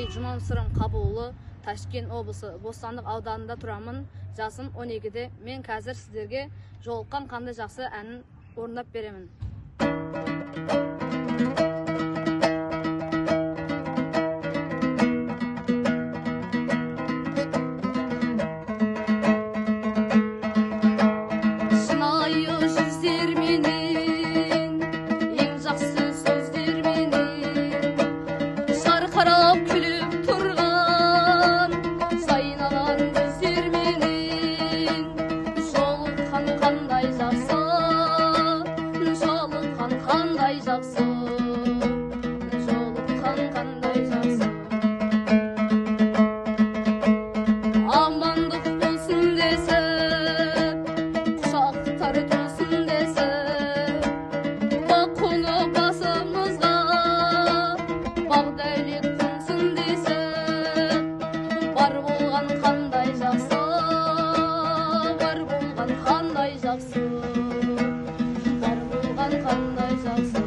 исмі Жұмансырым Қабылұлы, Ташкент облысы Бостандық ауданында тұрамын. Жасым 12-де. Мен қазір сіздерге жолыққан қандай жақсы әнін орындап беремін. Бар болған қандай жақсы